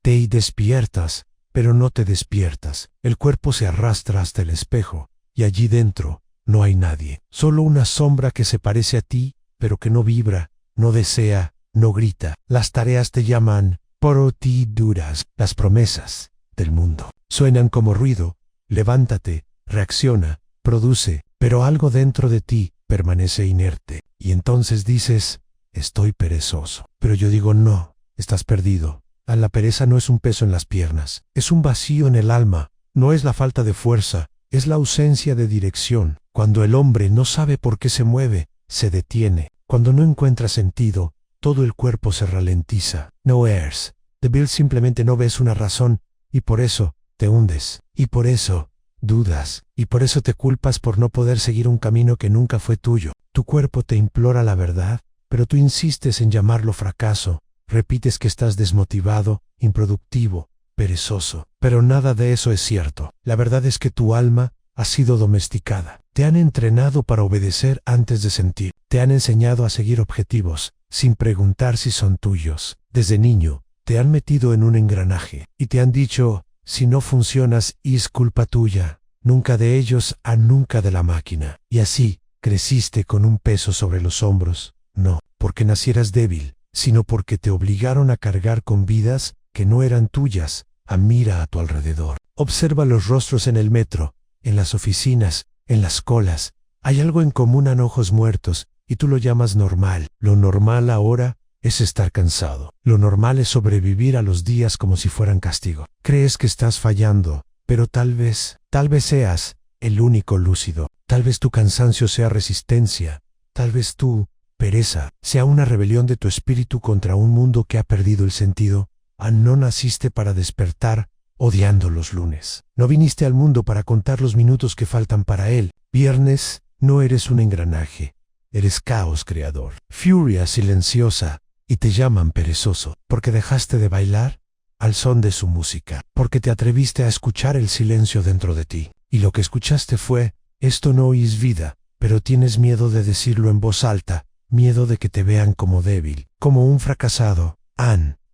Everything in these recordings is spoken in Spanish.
Te despiertas, pero no te despiertas. El cuerpo se arrastra hasta el espejo, y allí dentro no hay nadie. Solo una sombra que se parece a ti, pero que no vibra, no desea, no grita. Las tareas te llaman protiduras. Las promesas del mundo suenan como ruido. Levántate, reacciona, produce, pero algo dentro de ti permanece inerte. Y entonces dices, estoy perezoso. Pero yo digo, no, estás perdido. La pereza no es un peso en las piernas, es un vacío en el alma. No es la falta de fuerza, es la ausencia de dirección. Cuando el hombre no sabe por qué se mueve, se detiene. Cuando no encuentra sentido, todo el cuerpo se ralentiza. No eres débil, simplemente no ves una razón, y por eso te hundes, y por eso dudas, y por eso te culpas por no poder seguir un camino que nunca fue tuyo. Tu cuerpo te implora la verdad, pero tú insistes en llamarlo fracaso. Repites que estás desmotivado, improductivo, perezoso. Pero nada de eso es cierto. La verdad es que tu alma ha sido domesticada. Te han entrenado para obedecer antes de sentir. Te han enseñado a seguir objetivos, sin preguntar si son tuyos. Desde niño, te han metido en un engranaje, y te han dicho, si no funcionas, es culpa tuya. Nunca de ellos a nunca de la máquina. Y así, creciste con un peso sobre los hombros. No, porque nacieras débil, sino porque te obligaron a cargar con vidas que no eran tuyas. Mira a tu alrededor. Observa los rostros en el metro, en las oficinas, en las colas. Hay algo en común a ojos muertos, y tú lo llamas normal. Lo normal ahora es estar cansado. Lo normal es sobrevivir a los días como si fueran castigo. Crees que estás fallando, pero tal vez seas el único lúcido. Tal vez tu cansancio sea resistencia. Tal vez tú, pereza, sea una rebelión de tu espíritu contra un mundo que ha perdido el sentido. No naciste para despertar odiando los lunes. No viniste al mundo para contar los minutos que faltan para él. Viernes, no eres un engranaje. Eres caos creador. Furia silenciosa, y te llaman perezoso. Porque dejaste de bailar al son de su música. Porque te atreviste a escuchar el silencio dentro de ti. Y lo que escuchaste fue, esto no es vida, pero tienes miedo de decirlo en voz alta. Miedo de que te vean como débil, como un fracasado.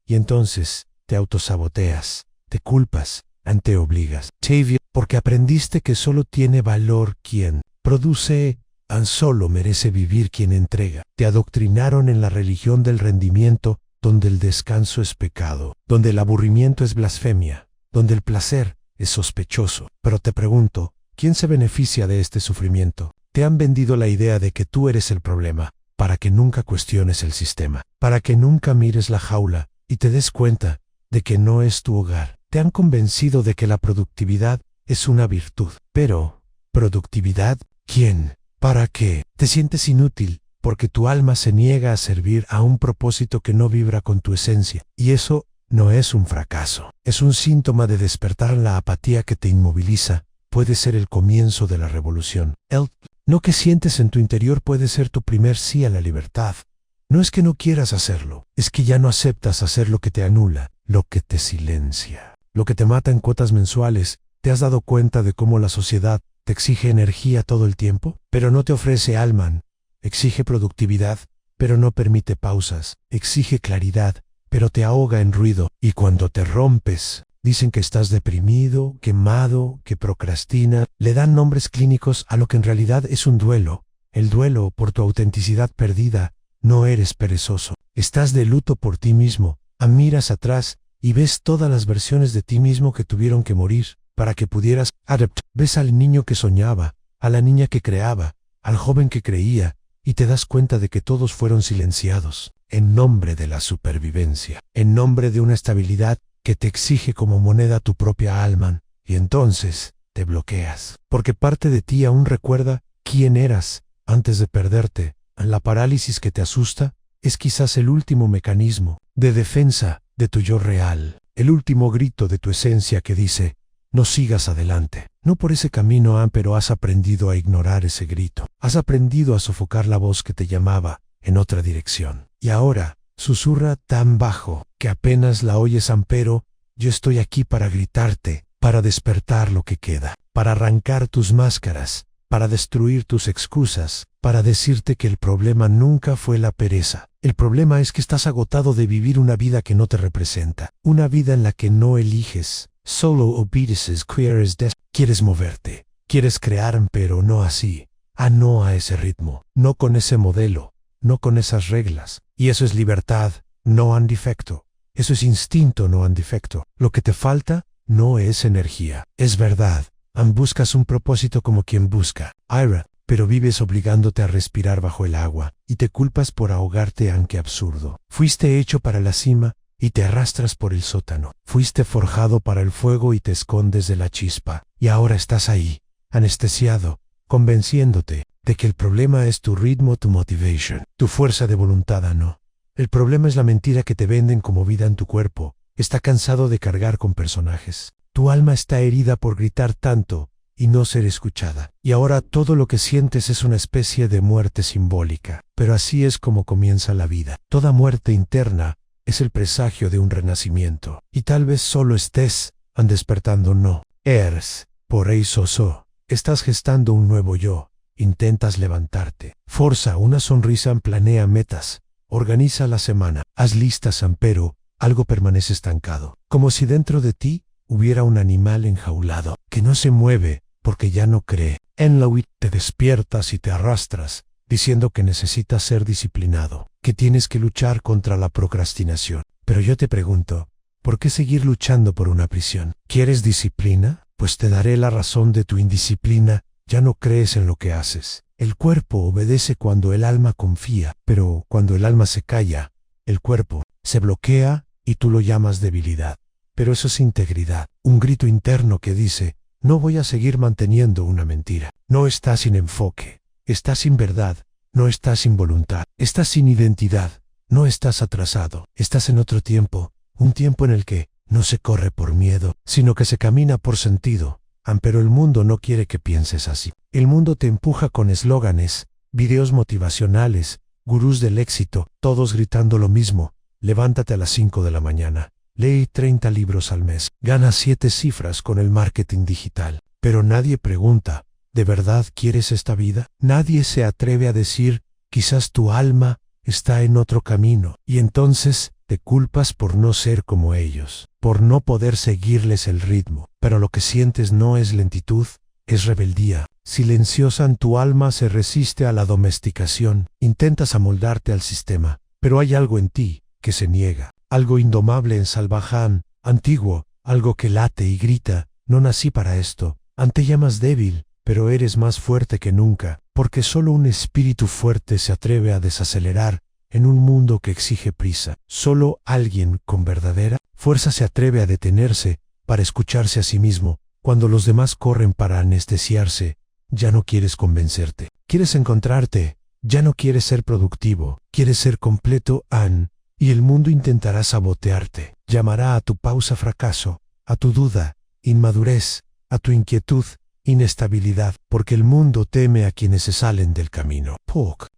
Y entonces te autosaboteas, te culpas, te obligas. Porque aprendiste que solo tiene valor quien produce, solo merece vivir quien entrega. Te adoctrinaron en la religión del rendimiento, donde el descanso es pecado, donde el aburrimiento es blasfemia, donde el placer es sospechoso. Pero te pregunto, ¿quién se beneficia de este sufrimiento? Te han vendido la idea de que tú eres el problema, para que nunca cuestiones el sistema, para que nunca mires la jaula y te des cuenta de que no es tu hogar. Te han convencido de que la productividad es una virtud. Pero, ¿productividad? ¿Quién? ¿Para qué? Te sientes inútil porque tu alma se niega a servir a un propósito que no vibra con tu esencia. Y eso no es un fracaso. Es un síntoma de despertar la apatía que te inmoviliza. Puede ser el comienzo de la revolución. No que sientes en tu interior puede ser tu primer sí a la libertad. No es que no quieras hacerlo, es que ya no aceptas hacer lo que te anula, lo que te silencia, lo que te mata en cuotas mensuales. ¿Te has dado cuenta de cómo la sociedad te exige energía todo el tiempo, pero no te ofrece alma? Exige productividad, pero no permite pausas. Exige claridad, pero te ahoga en ruido. Y cuando te rompes, dicen que estás deprimido, quemado, que procrastina. Le dan nombres clínicos a lo que en realidad es un duelo. El duelo por tu autenticidad perdida. No eres perezoso. Estás de luto por ti mismo. Miras atrás y ves todas las versiones de ti mismo que tuvieron que morir para que pudieras adaptar. Ves al niño que soñaba, a la niña que creaba, al joven que creía, y te das cuenta de que todos fueron silenciados en nombre de la supervivencia, en nombre de una estabilidad que te exige como moneda tu propia alma, y entonces te bloqueas, porque parte de ti aún recuerda quién eras antes de perderte. La parálisis que te asusta es quizás el último mecanismo de defensa de tu yo real, el último grito de tu esencia que dice, no sigas adelante. No por ese camino, pero has aprendido a ignorar ese grito. Has aprendido a sofocar la voz que te llamaba en otra dirección. Y ahora susurra tan bajo que apenas la oyes, pero yo estoy aquí para gritarte, para despertar lo que queda, para arrancar tus máscaras, para destruir tus excusas, para decirte que el problema nunca fue la pereza. El problema es que estás agotado de vivir una vida que no te representa, una vida en la que no eliges, solo obedeces. Quieres moverte, quieres crear, pero no así. No a ese ritmo, no con ese modelo, no con esas reglas. Y eso es libertad, no un defecto. Eso es instinto, no un defecto. Lo que te falta no es energía, es verdad. Buscas un propósito como quien busca, Ira, pero vives obligándote a respirar bajo el agua y te culpas por ahogarte, aunque absurdo. Fuiste hecho para la cima y te arrastras por el sótano. Fuiste forjado para el fuego y te escondes de la chispa. Y ahora estás ahí, anestesiado, convenciéndote de que el problema es tu ritmo, tu motivation, tu fuerza de voluntad. No. El problema es la mentira que te venden como vida en tu cuerpo. Está cansado de cargar con personajes. Tu alma está herida por gritar tanto y no ser escuchada. Y ahora todo lo que sientes es una especie de muerte simbólica. Pero así es como comienza la vida. Toda muerte interna es el presagio de un renacimiento. Y tal vez solo estés despertando, no. Por eso, estás gestando un nuevo yo. Intentas levantarte. Forza una sonrisa, planea metas. Organiza la semana. Haz listas, pero algo permanece estancado. Como si dentro de ti hubiera un animal enjaulado, que no se mueve porque ya no cree. En la huida te despiertas y te arrastras, diciendo que necesitas ser disciplinado, que tienes que luchar contra la procrastinación. Pero yo te pregunto, ¿por qué seguir luchando por una prisión? ¿Quieres disciplina? Pues te daré la razón de tu indisciplina. Ya no crees en lo que haces. El cuerpo obedece cuando el alma confía, pero cuando el alma se calla, el cuerpo se bloquea y tú lo llamas debilidad. Pero eso es integridad, un grito interno que dice, no voy a seguir manteniendo una mentira. No estás sin enfoque, estás sin verdad, no estás sin voluntad, estás sin identidad, no estás atrasado, estás en otro tiempo, un tiempo en el que no se corre por miedo, sino que se camina por sentido. Pero el mundo no quiere que pienses así. El mundo te empuja con eslóganes, videos motivacionales, gurús del éxito, todos gritando lo mismo. Levántate a las 5 de la mañana. Lee 30 libros al mes. Gana 7 cifras con el marketing digital. Pero nadie pregunta, ¿de verdad quieres esta vida? Nadie se atreve a decir, quizás tu alma está en otro camino. Y entonces te culpas por no ser como ellos, por no poder seguirles el ritmo. Pero lo que sientes no es lentitud, es rebeldía. Silenciosa, tu alma se resiste a la domesticación. Intentas amoldarte al sistema, pero hay algo en ti que se niega. Algo indomable, en salvaján, antiguo, algo que late y grita, no nací para esto. Te llamas débil, pero eres más fuerte que nunca, porque solo un espíritu fuerte se atreve a desacelerar en un mundo que exige prisa. Solo alguien con verdadera fuerza se atreve a detenerse para escucharse a sí mismo. Cuando los demás corren para anestesiarse, ya no quieres convencerte. Quieres encontrarte, ya no quieres ser productivo, quieres ser completo, y el mundo intentará sabotearte. Llamará a tu pausa fracaso, a tu duda, inmadurez, a tu inquietud, inestabilidad, porque el mundo teme a quienes se salen del camino.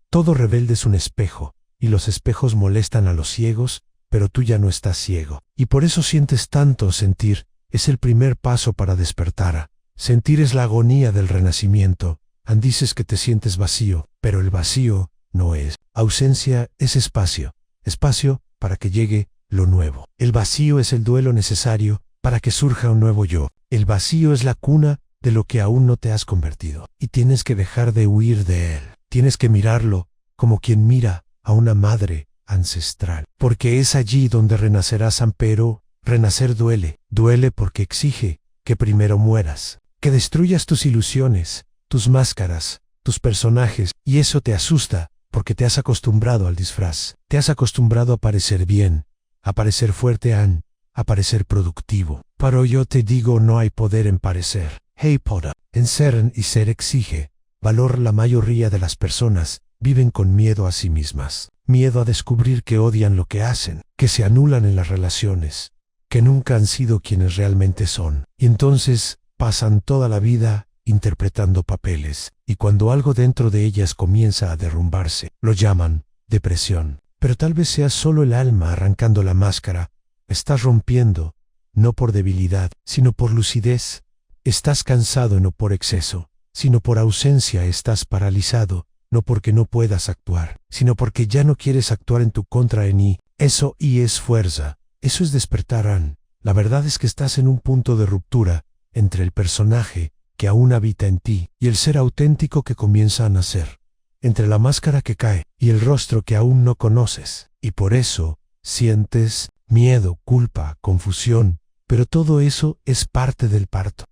Todo rebelde es un espejo, y los espejos molestan a los ciegos, pero tú ya no estás ciego. Y por eso sientes tanto. Sentir es el primer paso para despertar. Sentir es la agonía del renacimiento. Dices que te sientes vacío, pero el vacío no es. Ausencia es espacio. Espacio para que llegue lo nuevo. El vacío es el duelo necesario para que surja un nuevo yo. El vacío es la cuna de lo que aún no te has convertido. Y tienes que dejar de huir de él. Tienes que mirarlo como quien mira a una madre ancestral. Porque es allí donde renacerás. Pero renacer duele. Duele porque exige que primero mueras. Que destruyas tus ilusiones, tus máscaras, tus personajes. Y eso te asusta. Porque te has acostumbrado al disfraz. Te has acostumbrado a parecer bien, a parecer fuerte, a parecer productivo. Pero yo te digo, no hay poder en parecer. Poder en ser, y ser exige valor. La mayoría de las personas viven con miedo a sí mismas. Miedo a descubrir que odian lo que hacen, que se anulan en las relaciones, que nunca han sido quienes realmente son. Y entonces pasan toda la vida interpretando papeles, y cuando algo dentro de ellas comienza a derrumbarse, lo llaman depresión. Pero tal vez sea solo el alma arrancando la máscara. Estás rompiendo, no por debilidad, sino por lucidez. Estás cansado, no por exceso. sino por ausencia estás paralizado, no porque no puedas actuar, sino porque ya no quieres actuar en tu contra en y. Eso y es fuerza, eso es despertar An. La verdad es que estás en un punto de ruptura entre el personaje que aún habita en ti y el ser auténtico que comienza a nacer, entre la máscara que cae y el rostro que aún no conoces, y por eso sientes miedo, culpa, confusión, pero todo eso es parte del parto.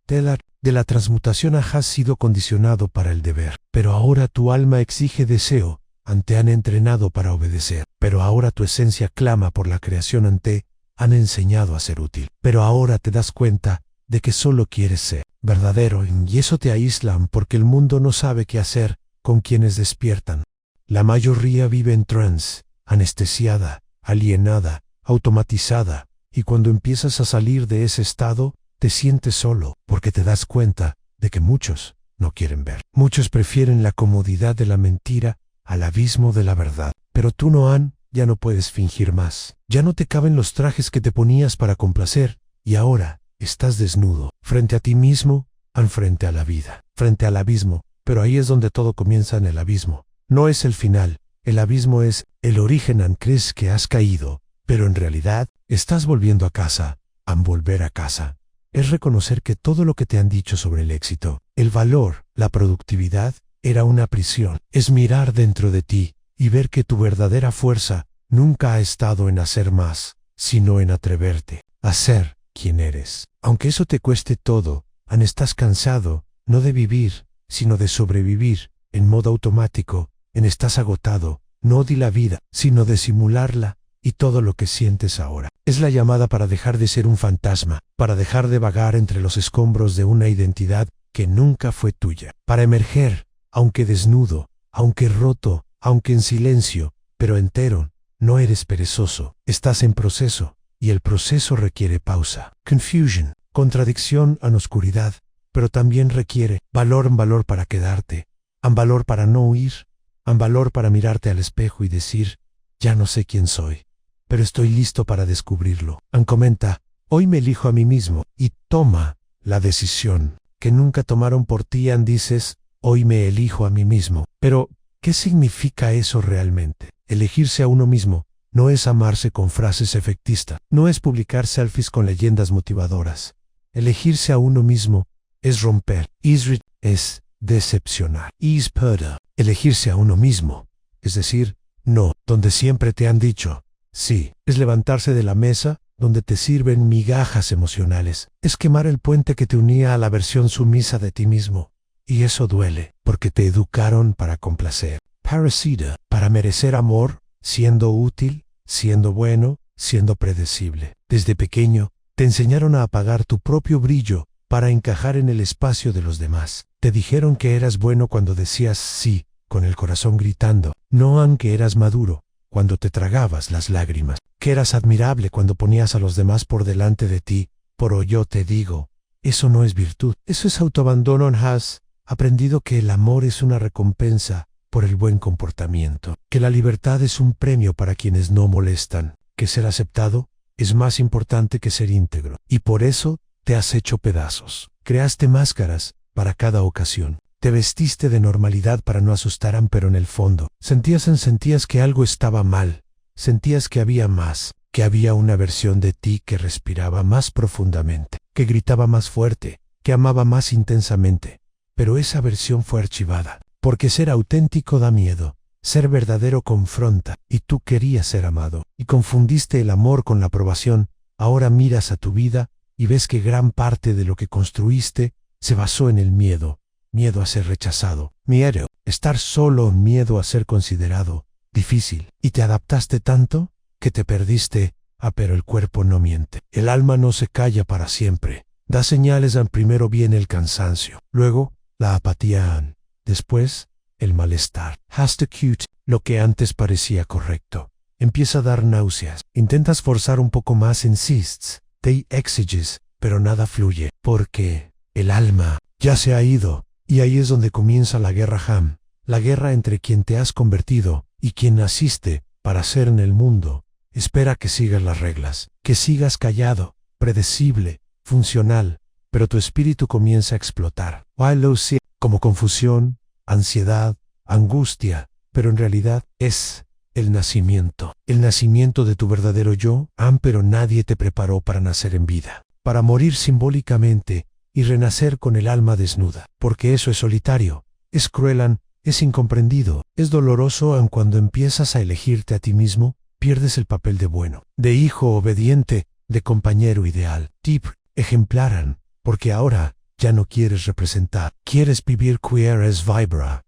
De la transmutación has sido condicionado para el deber, pero ahora tu alma exige deseo, ante han entrenado para obedecer, pero ahora tu esencia clama por la creación ante han enseñado a ser útil, pero ahora te das cuenta de que solo quieres ser verdadero y eso te aíslan porque el mundo no sabe qué hacer con quienes despiertan. La mayoría vive en trance, anestesiada, alienada, automatizada, y cuando empiezas a salir de ese estado, te sientes solo porque te das cuenta de que muchos no quieren ver. Muchos prefieren la comodidad de la mentira al abismo de la verdad. Pero tú ya no puedes fingir más. Ya no te caben los trajes que te ponías para complacer y ahora estás desnudo, frente a ti mismo, frente a la vida, frente al abismo. Pero ahí es donde todo comienza en el abismo. No es el final. El abismo es el origen. Crees que has caído, pero en realidad estás volviendo a casa. Volver a casa es reconocer que todo lo que te han dicho sobre el éxito, el valor, la productividad, era una prisión. Es mirar dentro de ti y ver que tu verdadera fuerza nunca ha estado en hacer más, sino en atreverte a ser quien eres. Aunque eso te cueste todo, estás cansado, no de vivir, sino de sobrevivir, en modo automático, estás agotado, no de la vida, sino de simularla, y todo lo que sientes ahora. Es la llamada para dejar de ser un fantasma, para dejar de vagar entre los escombros de una identidad que nunca fue tuya, para emerger, aunque desnudo, aunque roto, aunque en silencio, pero entero. No eres perezoso, estás en proceso, y el proceso requiere pausa. Confusion, contradicción en oscuridad, pero también requiere valor para quedarte, valor para no huir, valor para mirarte al espejo y decir, ya no sé quién soy, pero estoy listo para descubrirlo. Comenta, hoy me elijo a mí mismo, y toma la decisión que nunca tomaron por ti. Dices, hoy me elijo a mí mismo. Pero, ¿qué significa eso realmente? Elegirse a uno mismo no es amarse con frases efectistas, no es publicar selfies con leyendas motivadoras. Elegirse a uno mismo es romper. Isrit es decepcionar. Isperda, elegirse a uno mismo, es decir, no, donde siempre te han dicho, sí, es levantarse de la mesa donde te sirven migajas emocionales. Es quemar el puente que te unía a la versión sumisa de ti mismo. Y eso duele, porque te educaron para complacer. Parasita, para merecer amor, siendo útil, siendo bueno, siendo predecible. Desde pequeño, te enseñaron a apagar tu propio brillo para encajar en el espacio de los demás. Te dijeron que eras bueno cuando decías sí, con el corazón gritando. No aunque eras maduro, cuando te tragabas las lágrimas. Que eras admirable cuando ponías a los demás por delante de ti. Pero yo te digo, eso no es virtud. Eso es autoabandono. Has aprendido que el amor es una recompensa por el buen comportamiento. Que la libertad es un premio para quienes no molestan. Que ser aceptado es más importante que ser íntegro. Y por eso te has hecho pedazos. Creaste máscaras para cada ocasión. Te vestiste de normalidad para no asustar, pero en el fondo sentías que algo estaba mal. Sentías que había más, que había una versión de ti que respiraba más profundamente, que gritaba más fuerte, que amaba más intensamente. Pero esa versión fue archivada, porque ser auténtico da miedo. Ser verdadero confronta, y tú querías ser amado, y confundiste el amor con la aprobación. Ahora miras a tu vida y ves que gran parte de lo que construiste se basó en el miedo. Miedo a ser rechazado, miedo a estar solo, miedo a ser considerado difícil. Y te adaptaste tanto que te perdiste. Pero el cuerpo no miente. El alma no se calla para siempre. Da señales. Primero viene el cansancio, luego la apatía, después el malestar. Hasta cute, lo que antes parecía correcto, empieza a dar náuseas. Intentas forzar un poco más, insistes, te exiges, pero nada fluye, porque el alma ya se ha ido. Y ahí es donde comienza la guerra la guerra entre quien te has convertido y quien naciste para ser en el mundo. Espera que sigas las reglas, que sigas callado, predecible, funcional, pero tu espíritu comienza a explotar. como confusión, ansiedad, angustia, pero en realidad es el nacimiento de tu verdadero yo, pero nadie te preparó para nacer en vida, para morir simbólicamente y renacer con el alma desnuda, porque eso es solitario, es cruel, es incomprendido, es doloroso, aun cuando empiezas a elegirte a ti mismo, pierdes el papel de bueno, de hijo obediente, de compañero ideal, tip, ejemplaran, porque ahora ya no quieres representar, quieres vivir queer as vibra,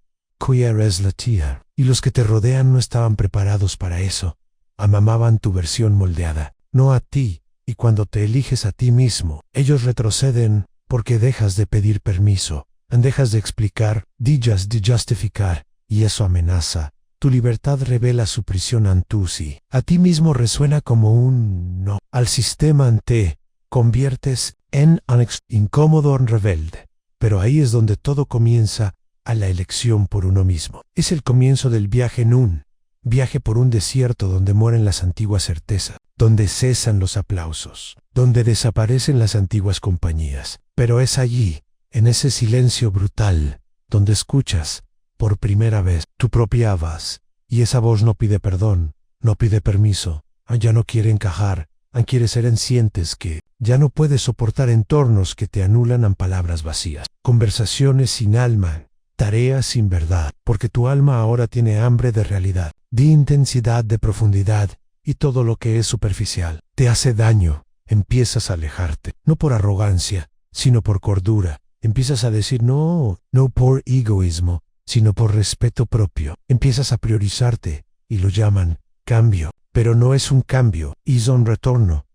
queer as latia, y los que te rodean no estaban preparados para eso, amaban tu versión moldeada, no a ti, y cuando te eliges a ti mismo, ellos retroceden porque dejas de pedir permiso, dejas de explicar, dejas de justificar, y eso amenaza. Tu libertad revela su prisión antusi. A ti mismo resuena como un no. Al sistema te conviertes en un incómodo rebelde. Pero ahí es donde todo comienza, a la elección por uno mismo. Es el comienzo del viaje en un viaje por un desierto donde mueren las antiguas certezas, donde cesan los aplausos, donde desaparecen las antiguas compañías. Pero es allí, en ese silencio brutal, donde escuchas, por primera vez, tu propia voz, y esa voz no pide perdón, no pide permiso, ya no quiere encajar, quiere ser sientes que ya no puedes soportar entornos que te anulan en palabras vacías, conversaciones sin alma, tareas sin verdad, porque tu alma ahora tiene hambre de realidad, de intensidad, de profundidad, y todo lo que es superficial te hace daño, empiezas a alejarte, no por arrogancia, sino por cordura, empiezas a decir no por egoísmo, sino por respeto propio. Empiezas a priorizarte, y lo llaman cambio. Pero no es un cambio, es un retorno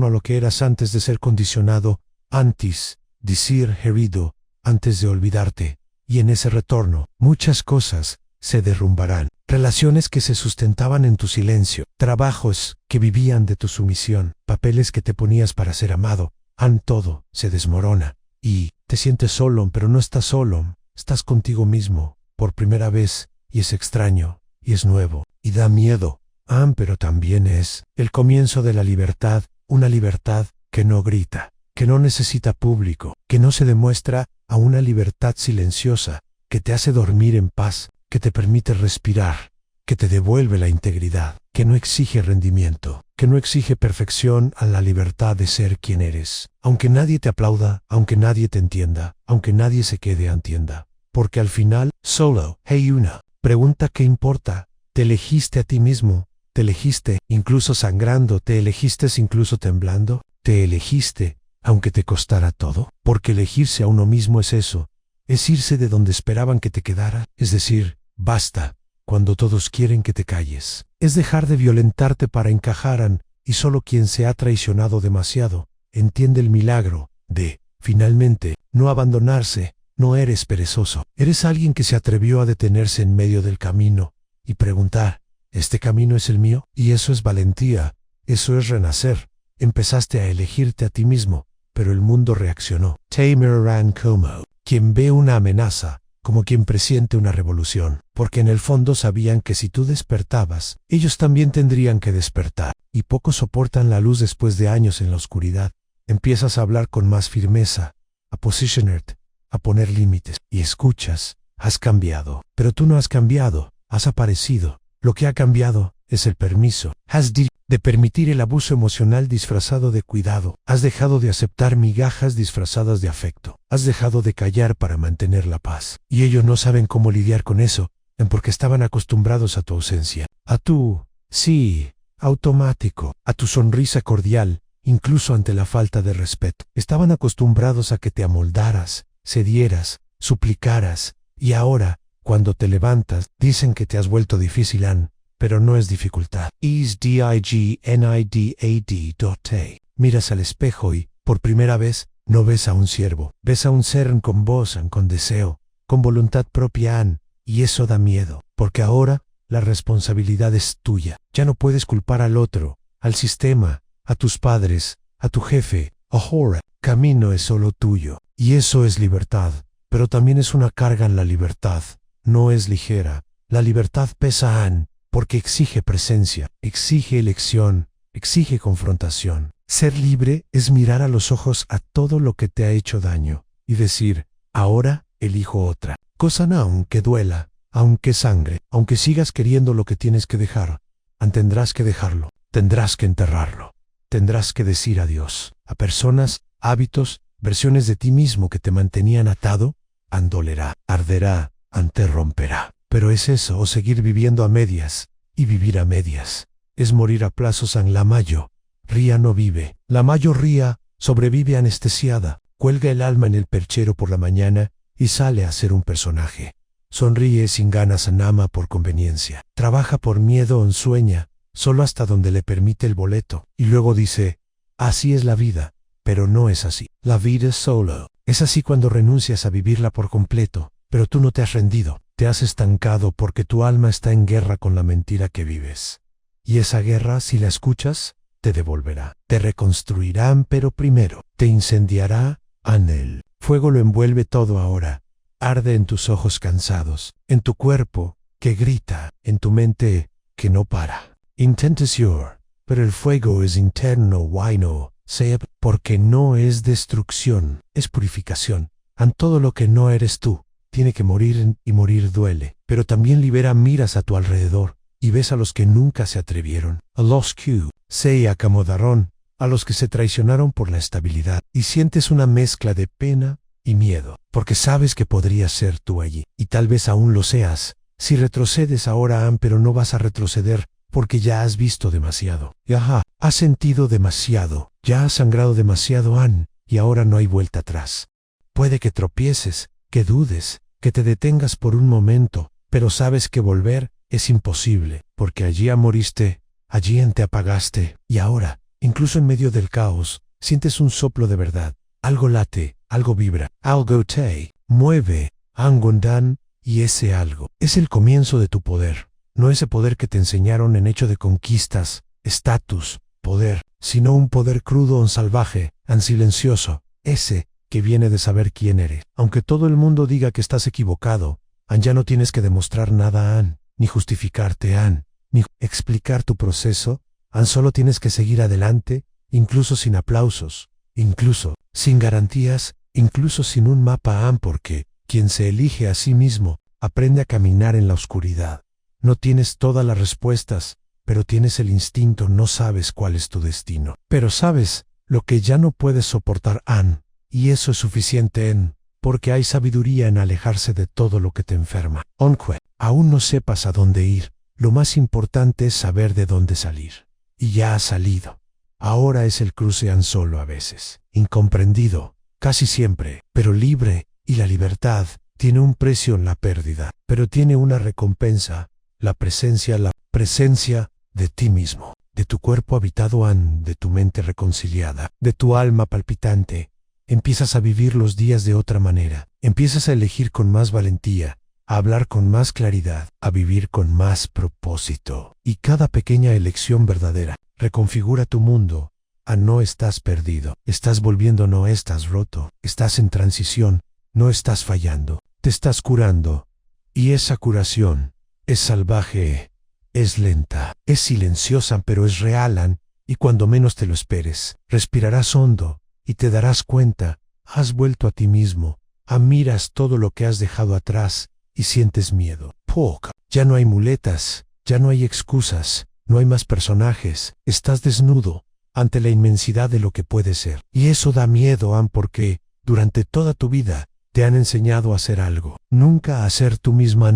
a lo que eras antes de ser condicionado, antes de ser herido, antes de olvidarte. Y en ese retorno, muchas cosas se derrumbarán. Relaciones que se sustentaban en tu silencio, trabajos que vivían de tu sumisión, papeles que te ponías para ser amado, todo se desmorona. Y te sientes solo, pero no estás solo. Estás contigo mismo, por primera vez, y es extraño, y es nuevo, y da miedo. Pero también es el comienzo de la libertad, una libertad que no grita, que no necesita público, que no se demuestra, a una libertad silenciosa, que te hace dormir en paz, que te permite respirar, que te devuelve la integridad, que no exige rendimiento, que no exige perfección, a la libertad de ser quien eres. Aunque nadie te aplauda, aunque nadie te entienda, aunque nadie se quede a entienda. Porque al final, solo, una pregunta que importa, te elegiste a ti mismo, te elegiste, incluso sangrando, te elegiste incluso temblando, te elegiste, aunque te costara todo. Porque elegirse a uno mismo es eso, es irse de donde esperaban que te quedara, es decir, basta, cuando todos quieren que te calles. Es dejar de violentarte para encajar, y solo quien se ha traicionado demasiado, entiende el milagro de, finalmente, no abandonarse. No eres perezoso, eres alguien que se atrevió a detenerse en medio del camino, y preguntar, ¿este camino es el mío? Y eso es valentía, eso es renacer. Empezaste a elegirte a ti mismo, pero el mundo reaccionó. Tamerran como quien ve una amenaza, como quien presiente una revolución, porque en el fondo sabían que si tú despertabas, ellos también tendrían que despertar, y pocos soportan la luz después de años en la oscuridad. Empiezas a hablar con más firmeza, a positionarte, a poner límites, y escuchas, has cambiado, pero tú no has cambiado, has aparecido. Lo que ha cambiado es el permiso. Has de permitir el abuso emocional disfrazado de cuidado. Has dejado de aceptar migajas disfrazadas de afecto. Has dejado de callar para mantener la paz. Y ellos no saben cómo lidiar con eso, porque estaban acostumbrados a tu ausencia. A tu, sí, automático, a tu sonrisa cordial, incluso ante la falta de respeto. Estaban acostumbrados a que te amoldaras, cedieras, suplicaras, y ahora, cuando te levantas, dicen que te has vuelto difícil, pero no es dificultad. Es dignidad. Miras al espejo y, por primera vez, no ves a un siervo, ves a un ser con voz, con deseo, con voluntad propia, y eso da miedo, porque ahora la responsabilidad es tuya. Ya no puedes culpar al otro, al sistema, a tus padres, a tu jefe. Ahora, camino es solo tuyo, y eso es libertad, pero también es una carga en la libertad. No es ligera. La libertad pesa, porque exige presencia, exige elección, exige confrontación. Ser libre es mirar a los ojos a todo lo que te ha hecho daño y decir, ahora elijo otra. Cosa aunque duela, aunque sangre, aunque sigas queriendo lo que tienes que dejar, tendrás que dejarlo, tendrás que enterrarlo. Tendrás que decir adiós a personas, hábitos, versiones de ti mismo que te mantenían atado. Dolerá, arderá, te romperá. Pero es eso, o seguir viviendo a medias, y vivir a medias es morir a plazos. La mayo ría no vive, la mayo ría, sobrevive anestesiada, cuelga el alma en el perchero por la mañana y sale a ser un personaje. Sonríe sin ganas, ama por conveniencia, trabaja por miedo, sueña, solo hasta donde le permite el boleto, y luego dice, así es la vida, pero no es así. La vida es solo. Es así cuando renuncias a vivirla por completo, pero tú no te has rendido, te has estancado porque tu alma está en guerra con la mentira que vives. Y esa guerra, si la escuchas, te devolverá, te reconstruirán, pero primero te incendiará. El fuego lo envuelve todo ahora, arde en tus ojos cansados, en tu cuerpo que grita, en tu mente que no para. Intentes your, pero el fuego es interno, why no? Sea porque no es destrucción, es purificación. Todo lo que no eres tú tiene que morir, y morir duele, pero también libera. Miras a tu alrededor y ves a los que nunca se atrevieron, a los que se acomodaron, a los que se traicionaron por la estabilidad, y sientes una mezcla de pena y miedo, porque sabes que podrías ser tú allí, y tal vez aún lo seas. Si retrocedes ahora, pero no vas a retroceder, porque ya has visto demasiado. Has sentido demasiado, ya has sangrado demasiado, y ahora no hay vuelta atrás. Puede que tropieces, que dudes, que te detengas por un momento, pero sabes que volver es imposible, porque allí moriste, allí te apagaste, y ahora, incluso en medio del caos, sientes un soplo de verdad. Algo late, algo vibra, algo te mueve, angundan, y ese algo es el comienzo de tu poder. No ese poder que te enseñaron en hecho de conquistas, estatus, poder, sino un poder crudo, salvaje, silencioso, ese que viene de saber quién eres. Aunque todo el mundo diga que estás equivocado, ya no tienes que demostrar nada, ni justificarte, ni explicar tu proceso, solo tienes que seguir adelante, incluso sin aplausos, incluso sin garantías, incluso sin un mapa, porque quien se elige a sí mismo aprende a caminar en la oscuridad. No tienes todas las respuestas, pero tienes el instinto. No sabes cuál es tu destino, pero sabes lo que ya no puedes soportar, y eso es suficiente, porque hay sabiduría en alejarse de todo lo que te enferma. Aunque aún no sepas a dónde ir, lo más importante es saber de dónde salir. Y ya has salido. Ahora es el cruce, solo a veces, incomprendido, casi siempre, pero libre, y la libertad tiene un precio en la pérdida, pero tiene una recompensa. La presencia de ti mismo, de tu cuerpo habitado, de tu mente reconciliada, de tu alma palpitante. Empiezas a vivir los días de otra manera, empiezas a elegir con más valentía, a hablar con más claridad, a vivir con más propósito. Y cada pequeña elección verdadera reconfigura tu mundo. No estás perdido, estás volviendo, no estás roto, estás en transición, no estás fallando, te estás curando. Y esa curación es salvaje, es lenta, es silenciosa, pero es real, y cuando menos te lo esperes, respirarás hondo, y te darás cuenta, has vuelto a ti mismo, miras todo lo que has dejado atrás, y sientes miedo. Ya no hay muletas, ya no hay excusas, no hay más personajes, estás desnudo, ante la inmensidad de lo que puede ser. Y eso da miedo, porque, durante toda tu vida, te han enseñado a hacer algo, nunca a ser tú misma,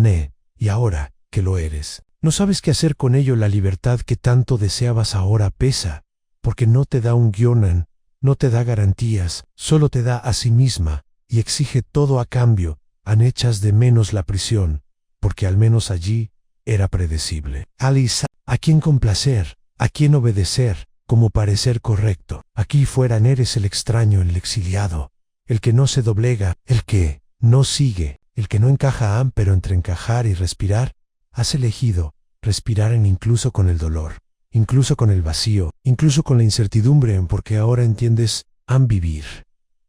y ahora que lo eres, no sabes qué hacer con ello. La libertad que tanto deseabas ahora pesa, porque no te da un guión, no te da garantías, solo te da a sí misma, y exige todo a cambio. Echas de menos la prisión, porque al menos allí era predecible. Alice, ¿a quién complacer? ¿A quién obedecer? ¿Cómo parecer correcto? Aquí fuera eres el extraño, el exiliado, el que no se doblega, el que no sigue, el que no encaja, pero entre encajar y respirar, has elegido respirar incluso con el dolor, incluso con el vacío, incluso con la incertidumbre, porque ahora entiendes, vivir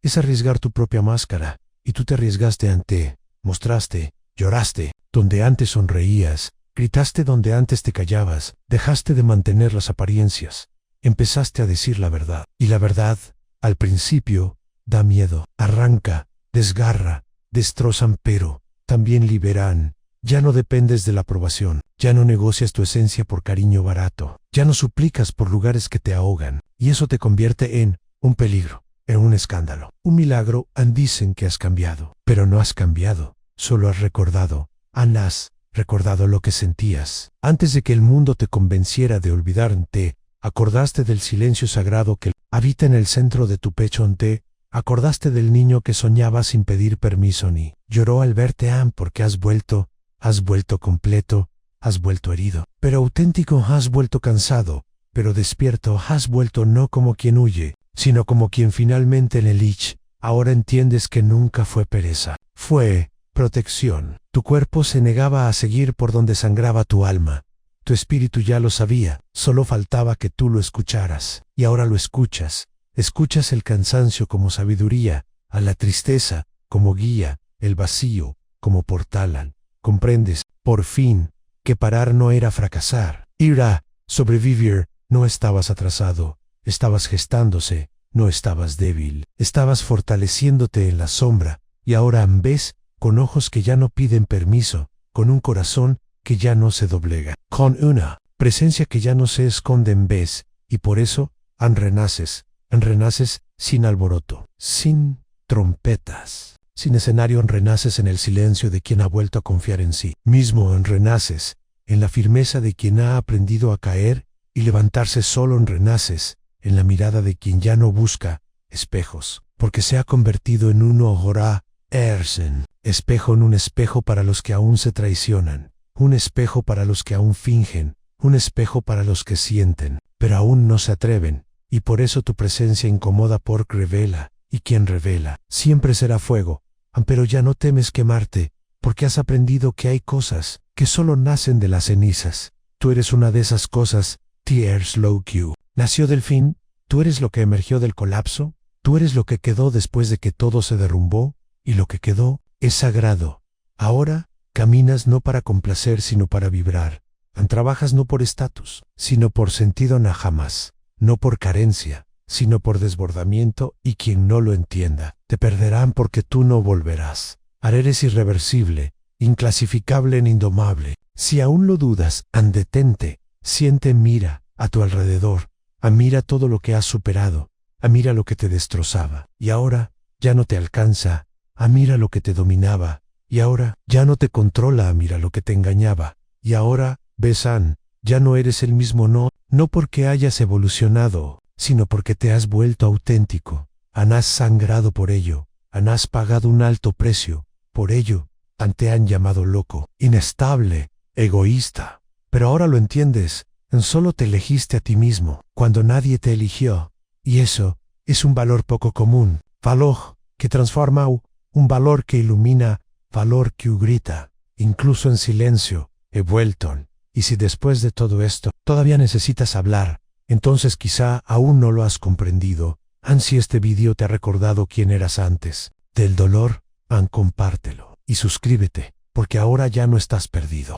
es arriesgar tu propia máscara, y tú te arriesgaste, mostraste, lloraste, donde antes sonreías, gritaste donde antes te callabas, dejaste de mantener las apariencias, empezaste a decir la verdad, y la verdad, al principio, da miedo, arranca, desgarra, destrozan, pero también liberan. Ya no dependes de la aprobación, ya no negocias tu esencia por cariño barato, ya no suplicas por lugares que te ahogan, y eso te convierte en un peligro, en un escándalo, un milagro. Dicen que has cambiado, pero no has cambiado, solo has recordado. Has recordado lo que sentías. Antes de que el mundo te convenciera de olvidarte, acordaste del silencio sagrado que habita en el centro de tu pecho. Te acordaste del niño que soñaba sin pedir permiso ni lloró al verte. Porque has vuelto completo, has vuelto herido, pero auténtico, has vuelto cansado, pero despierto, has vuelto no como quien huye, sino como quien finalmente elige. Ahora entiendes que nunca fue pereza, fue protección. Tu cuerpo se negaba a seguir por donde sangraba tu alma. Tu espíritu ya lo sabía, solo faltaba que tú lo escucharas. Y ahora lo escuchas. Escuchas el cansancio como sabiduría, a la tristeza como guía, el vacío como portal. Comprendes, por fin, que parar no era fracasar. Ir a sobrevivir. No estabas atrasado, estabas gestándose, no estabas débil, estabas fortaleciéndote en la sombra. Y ahora ves, con ojos que ya no piden permiso, con un corazón que ya no se doblega, con una presencia que ya no se esconde. Ves, y por eso, renaces sin alboroto, sin trompetas, sin escenario. Renaces en el silencio de quien ha vuelto a confiar en sí mismo. Renaces en la firmeza de quien ha aprendido a caer y levantarse solo. Renaces en la mirada de quien ya no busca espejos, porque se ha convertido en un ojora ersen. Espejo, en un espejo para los que aún se traicionan, un espejo para los que aún fingen, un espejo para los que sienten, pero aún no se atreven, y por eso tu presencia incomoda porque revela, y quien revela siempre será fuego. Pero ya no temes quemarte, porque has aprendido que hay cosas que solo nacen de las cenizas. Tú eres una de esas cosas. Tears Low Q. Nació del fin, tú eres lo que emergió del colapso, tú eres lo que quedó después de que todo se derrumbó, y lo que quedó es sagrado. Ahora, caminas no para complacer sino para vibrar. Trabajas no por estatus, sino por sentido. Jamás, no por carencia, sino por desbordamiento. Y quien no lo entienda, te perderán porque tú no volverás. Eres irreversible, inclasificable, indomable. Si aún lo dudas, detente, siente, mira a tu alrededor, mira todo lo que has superado, mira lo que te destrozaba, y ahora ya no te alcanza. Mira lo que te dominaba, y ahora ya no te controla. Mira lo que te engañaba, y ahora, ves, ya no eres el mismo. No porque hayas evolucionado, sino porque te has vuelto auténtico. Has sangrado por ello, has pagado un alto precio, por ello, te han llamado loco, inestable, egoísta. Pero ahora lo entiendes, solo te elegiste a ti mismo, cuando nadie te eligió, y eso es un valor poco común, valor que transforma. Un valor que ilumina, valor que grita, incluso en silencio. He vuelto. Y si después de todo esto todavía necesitas hablar, entonces quizá aún no lo has comprendido. Si este vídeo te ha recordado quién eras antes del dolor, compártelo y suscríbete, porque ahora ya no estás perdido.